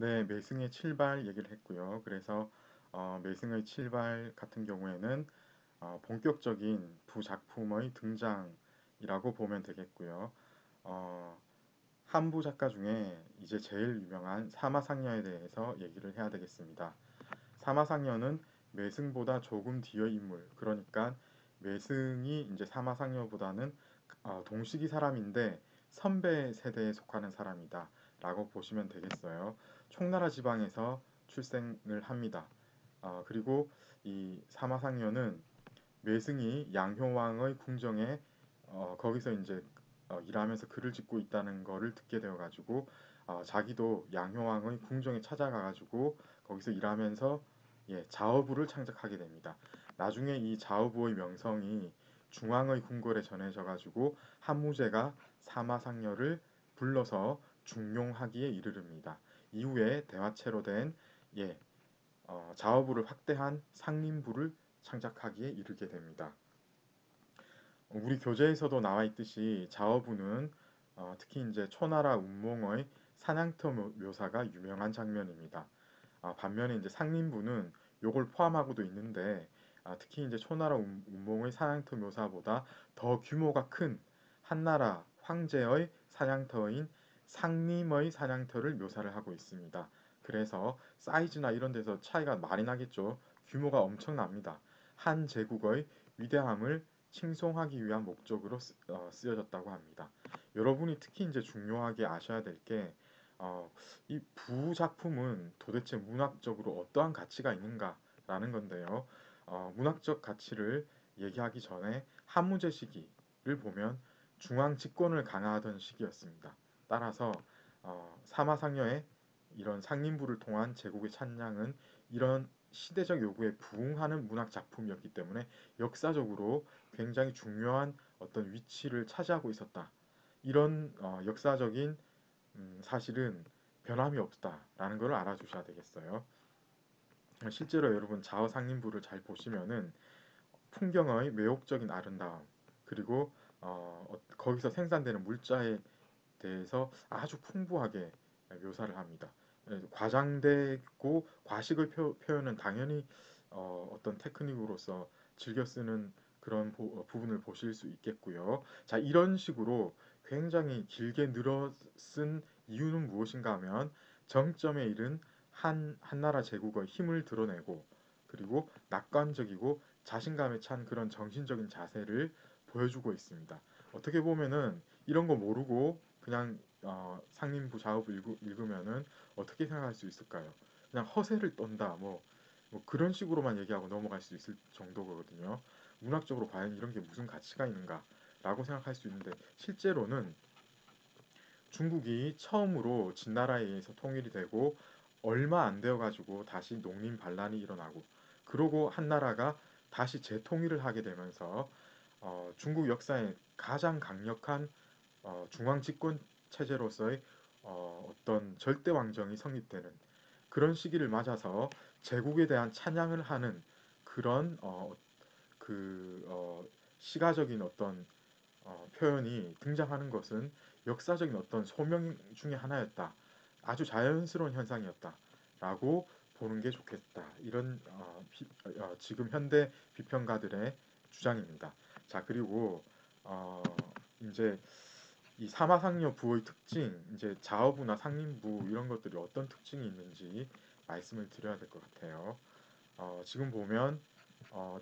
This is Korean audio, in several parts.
네, 매승의 칠발 얘기를 했고요. 그래서 매승의 칠발 같은 경우에는 본격적인 부작품의 등장이라고 보면 되겠고요. 어, 한부 작가 중에 이제 제일 유명한 사마상녀에 대해서 얘기를 해야 되겠습니다. 사마상녀는 매승보다 조금 뒤의 인물, 그러니까 매승이 이제 사마상녀보다는 동시기 사람인데 선배 세대에 속하는 사람이다 라고 보시면 되겠어요. 총나라 지방에서 출생을 합니다. 그리고 이 사마상녀는 매승이 양효왕의 궁정에 거기서 이제 일하면서 글을 짓고 있다는 거를 듣게 되어가지고 자기도 양효왕의 궁정에 찾아가가지고 거기서 일하면서 자어부를 창작하게 됩니다. 나중에 이 자어부의 명성이 중앙의 궁궐에 전해져가지고 한무제가 사마상녀를 불러서 중용하기에 이르릅니다. 이후에 대화체로 된 예, 자어부를 확대한 상림부를 창작하기에 이르게 됩니다. 우리 교재에서도 나와 있듯이 자어부는 특히 이제 초나라 운몽의 사냥터 묘사가 유명한 장면입니다. 반면에 이제 상림부는 요걸 포함하고도 있는데 특히 이제 초나라 운몽의 사냥터 묘사보다 더 규모가 큰 한나라 황제의 사냥터인 상림의 사냥터를 묘사를 하고 있습니다. 그래서 사이즈나 이런 데서 차이가 많이 나겠죠. 규모가 엄청납니다. 한 제국의 위대함을 칭송하기 위한 목적으로 쓰여졌다고 합니다. 여러분이 특히 이제 중요하게 아셔야 될 게 이 부작품은 도대체 문학적으로 어떠한 가치가 있는가라는 건데요. 문학적 가치를 얘기하기 전에 한무제 시기를 보면 중앙 집권을 강화하던 시기였습니다. 따라서 사마상녀의 이런 상림부를 통한 제국의 찬양은 이런 시대적 요구에 부응하는 문학 작품이었기 때문에 역사적으로 굉장히 중요한 어떤 위치를 차지하고 있었다. 이런 역사적인 사실은 변함이 없다라는 걸 알아주셔야 되겠어요. 실제로 여러분 자어상림부를 잘 보시면은 풍경의 매혹적인 아름다움 그리고 거기서 생산되는 물자에 대해서 아주 풍부하게 묘사를 합니다. 과장되고 과식의 표현은 당연히 어떤 테크닉으로서 즐겨 쓰는 그런 부분을 보실 수 있겠고요. 자, 이런 식으로 굉장히 길게 늘어 쓴 이유는 무엇인가 하면 정점에 이른 한나라 제국의 힘을 드러내고 그리고 낙관적이고 자신감에 찬 그런 정신적인 자세를 보여주고 있습니다. 어떻게 보면은 이런 거 모르고 그냥 상림부 작업을 읽으면은 어떻게 생각할 수 있을까요? 그냥 허세를 떤다 뭐 그런 식으로만 얘기하고 넘어갈 수 있을 정도거든요. 문학적으로 과연 이런 게 무슨 가치가 있는가라고 생각할 수 있는데 실제로는 중국이 처음으로 진나라에 의해서 통일이 되고 얼마 안 되어 가지고 다시 농민 반란이 일어나고 그러고 한나라가 다시 재통일을 하게 되면서 중국 역사에 가장 강력한 중앙 집권 체제로서의 어떤 절대 왕정이 성립되는 그런 시기를 맞아서 제국에 대한 찬양을 하는 그런 시가적인 어떤 표현이 등장하는 것은 역사적인 어떤 소명 중의 하나였다. 아주 자연스러운 현상이었다라고 보는 게 좋겠다. 이런 지금 현대 비평가들의 주장입니다. 자, 그리고 어, 이제 이 사마상녀 부의 특징, 이제 자어부나 상림부 이런 것들이 어떤 특징이 있는지 말씀을 드려야 될 것 같아요. 지금 보면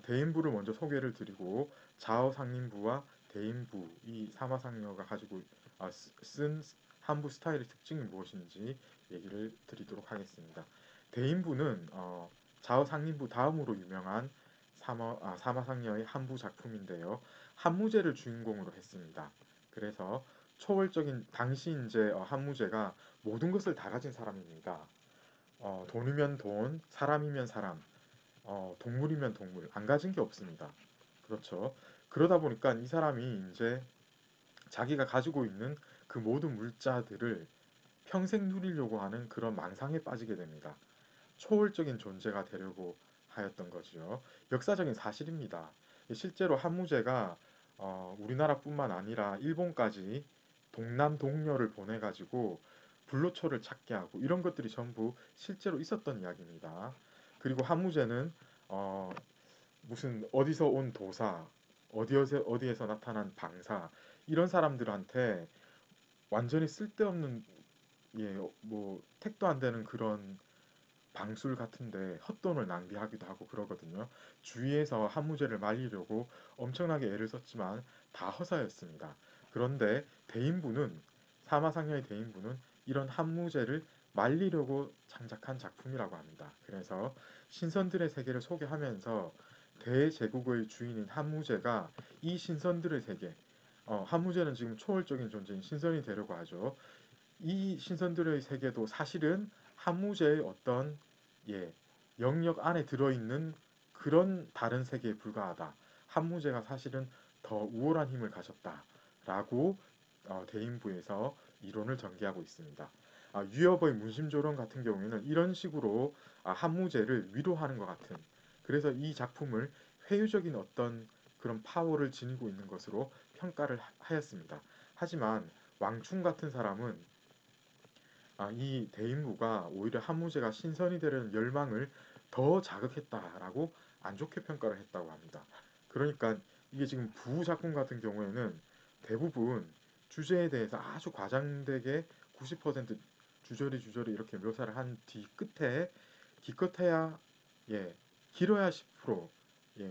대인부를 먼저 소개를 드리고 자어 상림부와 대인부 이 사마상녀가 가지고 쓴 한부 스타일의 특징이 무엇인지 얘기를 드리도록 하겠습니다. 대인부는 자어 상림부 다음으로 유명한 사마상녀의 한부 작품인데요. 한무제를 주인공으로 했습니다. 그래서 초월적인 당시 이제 한무제가 모든 것을 다 가진 사람입니다. 돈이면 돈, 사람이면 사람, 동물이면 동물, 안 가진 게 없습니다. 그렇죠. 그러다 보니까 이 사람이 이제 자기가 가지고 있는 그 모든 물자들을 평생 누리려고 하는 그런 망상에 빠지게 됩니다. 초월적인 존재가 되려고 하였던 거지요. 역사적인 사실입니다. 실제로 한무제가 우리나라뿐만 아니라 일본까지 동남 동료를 보내가지고 불로초를 찾게 하고 이런 것들이 전부 실제로 있었던 이야기입니다. 그리고 한무제는 어, 무슨 어디서 온 도사, 어디에서 나타난 방사 이런 사람들한테 완전히 쓸데없는 뭐 택도 안 되는 그런 방술 같은데 헛돈을 낭비하기도 하고 그러거든요. 주위에서 한무제를 말리려고 엄청나게 애를 썼지만 다 허사였습니다. 그런데 대인부는 사마상녀의 대인부는 이런 한무제를 말리려고 창작한 작품이라고 합니다. 그래서 신선들의 세계를 소개하면서 대제국의 주인인 한무제가 이 신선들의 세계, 한무제는 지금 초월적인 존재인 신선이 되려고 하죠. 이 신선들의 세계도 사실은 한무제의 어떤 예, 영역 안에 들어있는 그런 다른 세계에 불과하다. 한무제가 사실은 더 우월한 힘을 가졌다라고 대인부에서 이론을 전개하고 있습니다. 유협의 문심조론 같은 경우에는 이런 식으로 한무제를 위로하는 것 같은 그래서 이 작품을 회유적인 어떤 그런 파워를 지니고 있는 것으로 평가를 하였습니다. 하지만 왕충 같은 사람은 이 대인부가 오히려 한무제가 신선이 되려는 열망을 더 자극했다라고 안 좋게 평가를 했다고 합니다. 그러니까 이게 지금 부작품 같은 경우에는 대부분 주제에 대해서 아주 과장되게 90% 주저리 이렇게 묘사를 한 뒤 끝에 기껏해야 길어야 10%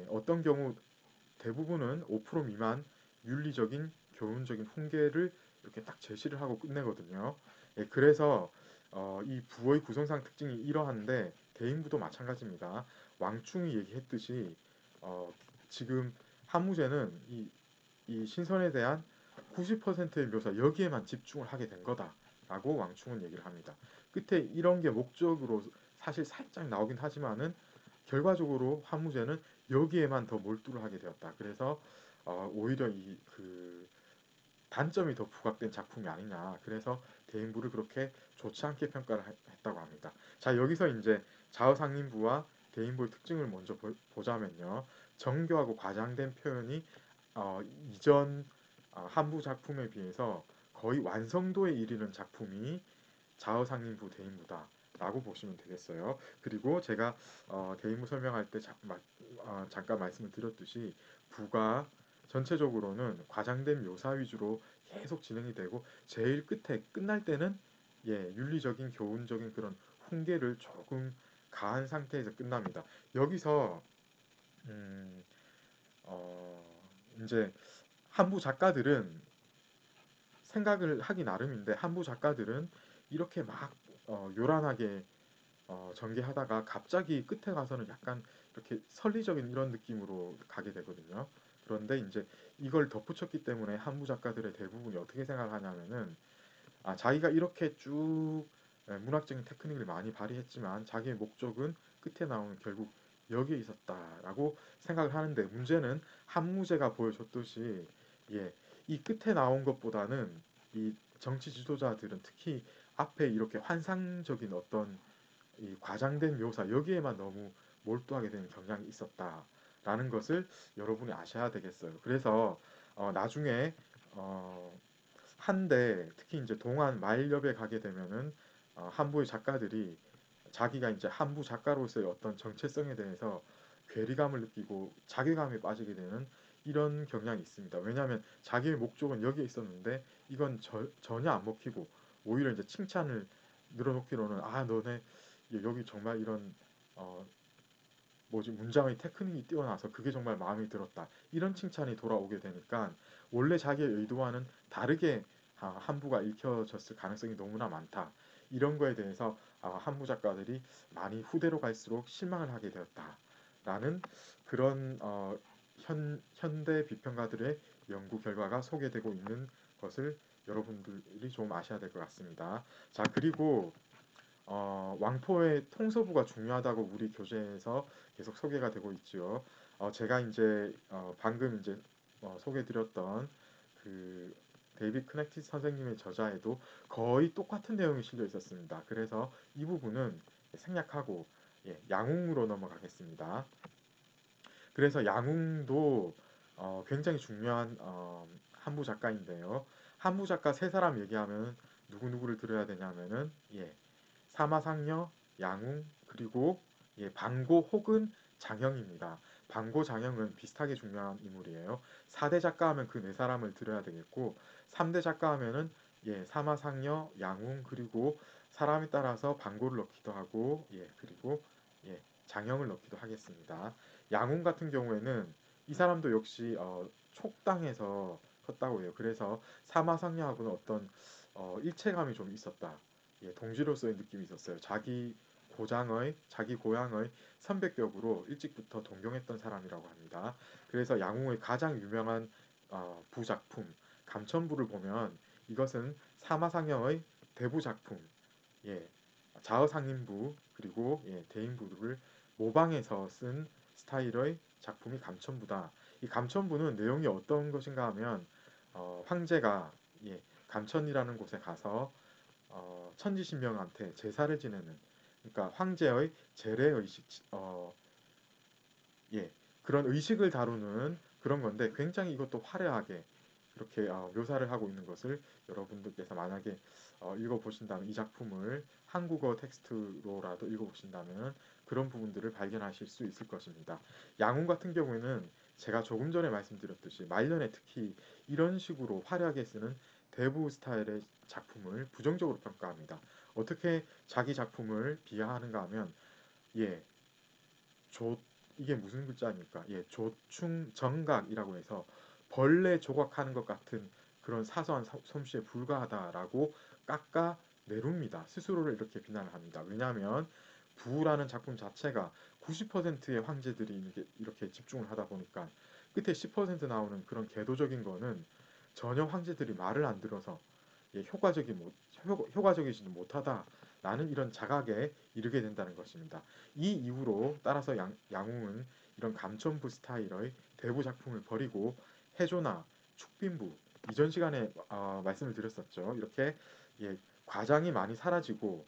어떤 경우 대부분은 5% 미만 윤리적인 교훈적인 훈계를 이렇게 딱 제시를 하고 끝내거든요. 그래서 이 부의 구성상 특징이 이러한데 대인부도 마찬가지입니다. 왕충이 얘기했듯이 지금 한무제는 이 신선에 대한 90%의 묘사 여기에만 집중을 하게 된 거다라고 왕충은 얘기를 합니다. 끝에 이런 게 목적으로 사실 살짝 나오긴 하지만은 결과적으로 한무제는 여기에만 더 몰두를 하게 되었다. 그래서 오히려 이 그 단점이 더 부각된 작품이 아니냐. 그래서 대인부를 그렇게 좋지 않게 평가를 했다고 합니다. 자, 여기서 이제 좌우상인부와 대인부의 특징을 먼저 보자면요. 정교하고 과장된 표현이 이전 한부 작품에 비해서 거의 완성도에 이르는 작품이 좌우상인부 대인부다라고 보시면 되겠어요. 그리고 제가 대인부 설명할 때 잠깐 말씀을 드렸듯이 부가 전체적으로는 과장된 묘사 위주로 계속 진행이 되고 제일 끝에 끝날 때는 윤리적인 교훈적인 그런 훈계를 조금 가한 상태에서 끝납니다. 여기서 음, 어, 이제 한부 작가들은 생각을 하기 나름인데 한부 작가들은 이렇게 막 요란하게 전개하다가 갑자기 끝에 가서는 약간 이렇게 설리적인 이런 느낌으로 가게 되거든요. 그런데 이제 이걸 덧붙였기 때문에 한부 작가들의 대부분이 어떻게 생각을 하냐면은 자기가 이렇게 쭉 문학적인 테크닉을 많이 발휘했지만 자기의 목적은 끝에 나오는 결국 여기에 있었다라고 생각을 하는데 문제는 한무제가 보여줬듯이 이 끝에 나온 것보다는 이 정치 지도자들은 특히 앞에 이렇게 환상적인 어떤 이 과장된 묘사 여기에만 너무 몰두하게 되는 경향이 있었다라는 것을 여러분이 아셔야 되겠어요. 그래서 나중에 어, 한데 특히 이제 동안 마일협에 가게 되면은 한부의 작가들이 자기가 이제 한부 작가로서의 어떤 정체성에 대해서 괴리감을 느끼고 자괴감에 빠지게 되는 이런 경향이 있습니다. 왜냐하면 자기의 목적은 여기에 있었는데 이건 전혀 안 먹히고 오히려 이제 칭찬을 늘어놓기로는 너네 여기 정말 이런 어, 뭐지 문장의 테크닉이 뛰어나서 그게 정말 마음에 들었다. 이런 칭찬이 돌아오게 되니까 원래 자기의 의도와는 다르게 한부가 읽혀졌을 가능성이 너무나 많다. 이런 거에 대해서 한부 작가들이 많이 후대로 갈수록 실망을 하게 되었다라는 그런 현대 비평가들의 연구 결과가 소개되고 있는 것을 여러분들이 좀 아셔야 될 것 같습니다. 자, 그리고 왕포의 통서부가 중요하다고 우리 교재에서 계속 소개가 되고 있죠. 제가 이제 방금 이제 소개드렸던 그 데이빗 크네티 선생님의 저자에도 거의 똑같은 내용이 실려 있었습니다. 그래서 이 부분은 생략하고 양웅으로 넘어가겠습니다. 그래서 양웅도 굉장히 중요한 한부 작가인데요. 한부 작가 세 사람 얘기하면 누구누구를 들어야 되냐면은 사마상려, 양웅, 그리고 방고 혹은 장형입니다. 방고, 장형은 비슷하게 중요한 인물이에요. 4대 작가 하면 그 네 사람을 들어야 되겠고 3대 작가 하면은 사마상려, 양웅, 그리고 사람에 따라서 방고를 넣기도 하고 그리고 장형을 넣기도 하겠습니다. 양웅 같은 경우에는 이 사람도 역시 촉당해서 컸다고 해요. 그래서 사마상려하고는 어떤 일체감이 좀 있었다. 동지로서의 느낌이 있었어요. 자기 고향의 선배격으로 일찍부터 동경했던 사람이라고 합니다. 그래서 양웅의 가장 유명한 부작품 감천부를 보면 이것은 사마상영의 대부 작품, 예, 자어상인부 그리고 대인부를 모방해서 쓴 스타일의 작품이 감천부다. 이 감천부는 내용이 어떤 것인가 하면 황제가 감천이라는 곳에 가서 천지신명한테 제사를 지내는 그러니까 황제의 제례 의식 예 그런 의식을 다루는 그런 건데 굉장히 이것도 화려하게 그렇게 묘사를 하고 있는 것을 여러분들께서 만약에 읽어보신다면 이 작품을 한국어 텍스트로라도 읽어보신다면 그런 부분들을 발견하실 수 있을 것입니다. 양훈 같은 경우에는 제가 조금 전에 말씀드렸듯이 말년에 특히 이런 식으로 화려하게 쓰는 대부 스타일의 작품을 부정적으로 평가합니다. 어떻게 자기 작품을 비하하는가 하면 예, 조 이게 무슨 글자입니까? 조충정각이라고 해서 벌레 조각하는 것 같은 그런 사소한 솜씨에 불과하다라고 깎아 내룹니다. 스스로를 이렇게 비난을 합니다. 왜냐하면 부라는 작품 자체가 90%의 황제들이 이렇게 집중을 하다 보니까 끝에 10% 나오는 그런 궤도적인 거는 전혀 황제들이 말을 안 들어서 효과적이지도 못하다라는 이런 자각에 이르게 된다는 것입니다. 이 이후로 따라서 양웅은 이런 감천부 스타일의 대부 작품을 버리고 해조나 축빈부 이전 시간에 말씀을 드렸었죠. 이렇게 과장이 많이 사라지고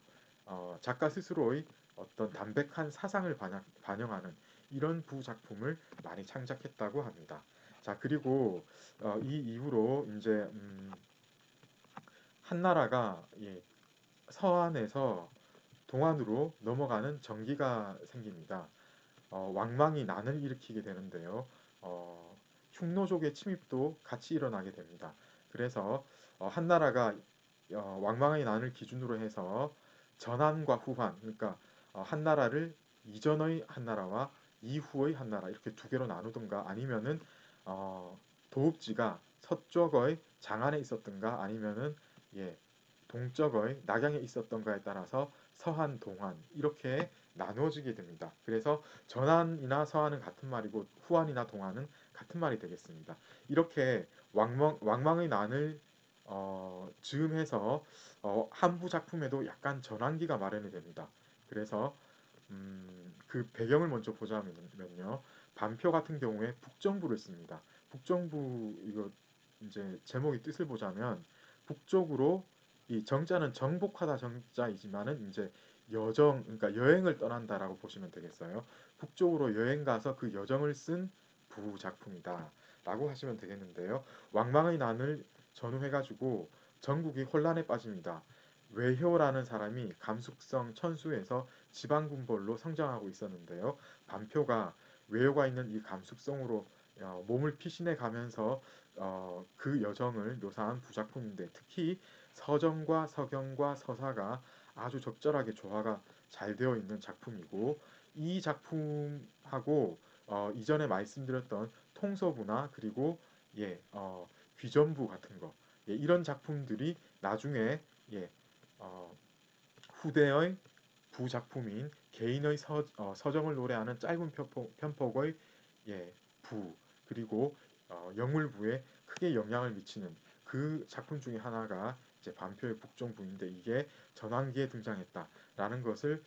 작가 스스로의 어떤 담백한 사상을 반영하는 이런 부작품을 많이 창작했다고 합니다. 자 그리고 이 이후로 이제 한나라가 서안에서 동안으로 넘어가는 전기가 생깁니다. 왕망이 난을 일으키게 되는데요. 흉노족의 침입도 같이 일어나게 됩니다. 그래서 한나라가 왕망의 난을 기준으로 해서 전한과 후한, 그러니까 한나라를 이전의 한나라와 이후의 한나라 이렇게 두 개로 나누든가 아니면은 어, 도읍지가 서쪽의 장안에 있었든가 아니면은 예, 동쪽의 낙양에 있었던가에 따라서 서한, 동한 이렇게 나누어지게 됩니다. 그래서 전한이나 서한은 같은 말이고 후한이나 동한은 같은 말이 되겠습니다. 이렇게 왕망의 난을 즈음해서 한부 작품에도 약간 전환기가 마련이 됩니다. 그래서 그 배경을 먼저 보자면요. 반표 같은 경우에 북정부를 씁니다. 북정부 이거 이제 제목의 뜻을 보자면 북쪽으로 이 정자는 정복하다 정자이지만은 이제 여정 그러니까 여행을 떠난다라고 보시면 되겠어요. 북쪽으로 여행 가서 그 여정을 쓴 부작품이다라고 하시면 되겠는데요. 왕망의 난을 전후해가지고 전국이 혼란에 빠집니다. 외효라는 사람이 감숙성 천수에서 지방군벌로 성장하고 있었는데요. 반표가 외효가 있는 이 감숙성으로 몸을 피신해 가면서 그 여정을 묘사한 부작품인데 특히 서정과 서경과 서사가 아주 적절하게 조화가 잘 되어 있는 작품이고 이 작품하고 이전에 말씀드렸던 통서부나 그리고 귀전부 같은 거 이런 작품들이 나중에 예, 어, 후대의 부작품인 개인의 서정을 노래하는 짧은 편폭의 부 그리고 영물부에 크게 영향을 미치는 그 작품 중에 하나가 이제 반표의 북정부인데 이게 전환기에 등장했다라는 것을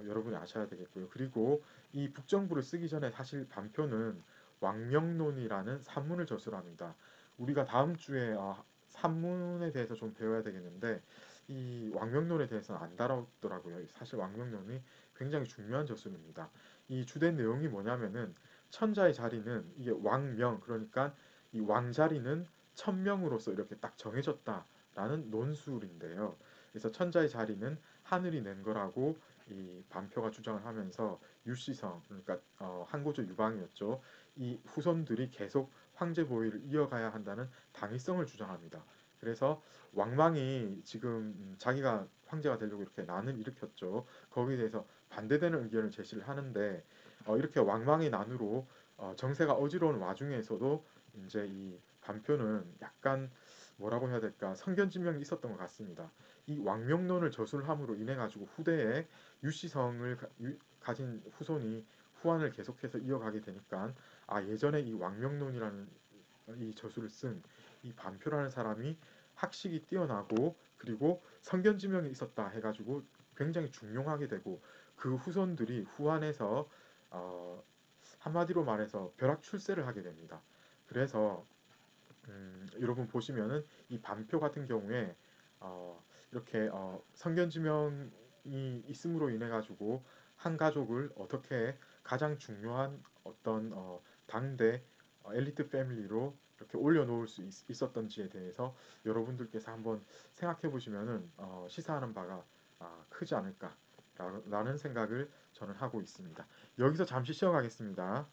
여러분이 아셔야 되겠고요. 그리고 이 북정부를 쓰기 전에 사실 반표는 왕명론이라는 산문을 저술합니다. 우리가 다음 주에 산문에 대해서 좀 배워야 되겠는데 이 왕명론에 대해서는 안 다뤘더라고요. 사실 왕명론이 굉장히 중요한 저술입니다. 이 주된 내용이 뭐냐면은 천자의 자리는 이게 왕명 그러니까 이 왕자리는 천명으로서 이렇게 딱 정해졌다. 라는 논술인데요. 그래서 천자의 자리는 하늘이 낸 거라고 이 반표가 주장을 하면서 유시성, 그러니까 한고조 유방이었죠. 이 후손들이 계속 황제 보위를 이어가야 한다는 당위성을 주장합니다. 그래서 왕망이 지금 자기가 황제가 되려고 이렇게 난을 일으켰죠. 거기에 대해서 반대되는 의견을 제시를 하는데 이렇게 왕망의 난으로 정세가 어지러운 와중에서도 이제 이 반표는 약간 뭐라고 해야 될까 성견지명이 있었던 것 같습니다. 이 왕명론을 저술함으로 인해 가지고 후대에 유시성을 가진 후손이 후환을 계속해서 이어가게 되니까 예전에 이 왕명론이라는 이 저술을 쓴 이 반표라는 사람이 학식이 뛰어나고 그리고 성견지명이 있었다 해가지고 굉장히 중용하게 되고 그 후손들이 후한해서 어, 한마디로 말해서 벼락출세를 하게 됩니다. 그래서 여러분 보시면은 이 반표 같은 경우에 이렇게 성견지명이 있음으로 인해 가지고 한 가족을 어떻게 가장 중요한 어떤 당대 엘리트 패밀리로 이렇게 올려놓을 수 있었던지에 대해서 여러분들께서 한번 생각해 보시면은 시사하는 바가 크지 않을까라는 생각을 저는 하고 있습니다. 여기서 잠시 쉬어가겠습니다.